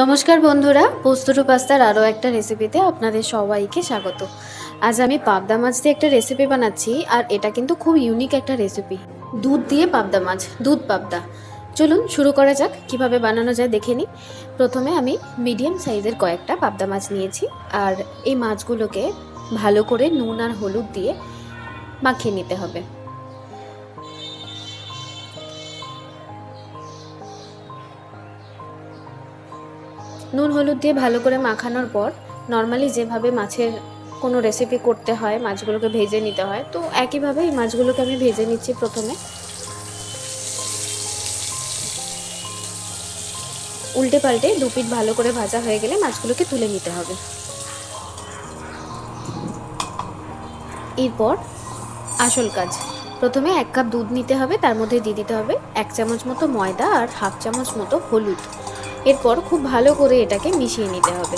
নমস্কার বন্ধুরা, পোস্তু পাস্তার আরও একটা রেসিপিতে আপনাদের সবাইকে স্বাগত। আজ আমি পাবদা মাছ দিয়ে একটা রেসিপি বানাচ্ছি, আর এটা কিন্তু খুব ইউনিক একটা রেসিপি। দুধ দিয়ে পাবদা মাছ, দুধ পাবদা। চলুন শুরু করা যাক, কিভাবে বানানো যায় দেখে নিই। প্রথমে আমি মিডিয়াম সাইজের কয়েকটা পাবদা মাছ নিয়েছি, আর এই মাছগুলোকে ভালো করে নুন আর হলুদ দিয়ে মাখিয়ে নিতে হবে। নুন হলুদ দিয়ে ভালো করে মাখানোর পর নর্মালি যেভাবে মাছের কোনো রেসিপি করতে হয়, মাছগুলোকে ভেজে নিতে হয়, তো একইভাবে এই মাছগুলোকে আমি ভেজে নিচ্ছি। প্রথমে উল্টে পাল্টে দু পিঠ ভালো করে ভাজা হয়ে গেলে মাছগুলোকে তুলে নিতে হবে। এরপর আসল কাজ, প্রথমে 1 কাপ দুধ নিতে হবে, তার মধ্যে দিয়ে দিতে হবে 1 চামচ মতো ময়দা আর 1/2 চামচ মতো হলুদ। এরপর খুব ভালো করে এটাকে মিশিয়ে নিতে হবে,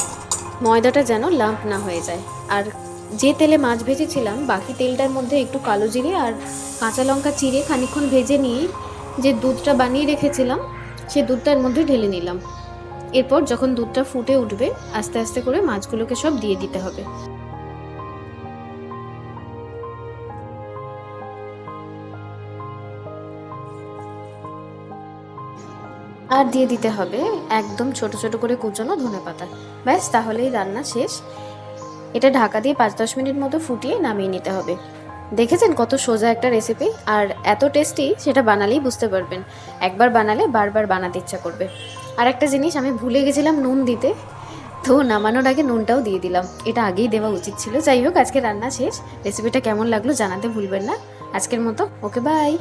ময়দাটা যেন লাম্প না হয়ে যায়। আর যে তেলে মাছ ভেজেছিলাম, বাকি তেলটার মধ্যে একটু কালো জিরে আর কাঁচা লঙ্কা চিড়ে খানিকক্ষণ ভেজে নিয়ে যে দুধটা বানিয়ে রেখেছিলাম, সে দুধটার মধ্যে ঢেলে নিলাম। এরপর যখন দুধটা ফুটে উঠবে, আস্তে আস্তে করে মাছগুলোকে সব দিয়ে দিতে হবে। আর দিয়ে দিতে হবে একদম ছোট ছোট করে কুচনো ধনেপাতা। ব্যাস, তাহলেই রান্না শেষ। এটা ঢাকা দিয়ে 5-10 মিনিট মতো ফুটিয়ে নামিয়ে নিতে হবে। দেখেছেন কত সোজা একটা রেসিপি, আর এত টেস্টি, সেটা বানালেই বুঝতে পারবেন। একবার বানালে বারবার বানাতে ইচ্ছা করবে। আর একটা জিনিস আমি ভুলে গেছিলাম নুন দিতে, তো নামানোর আগে নুনটাও দিয়ে দিলাম। এটা আগেই দেওয়া উচিত ছিল। যাই হোক, আজকে রান্না শেষ। রেসিপিটা কেমন লাগলো জানাতে ভুলবেন না। আজকের মতো ওকে, বাই।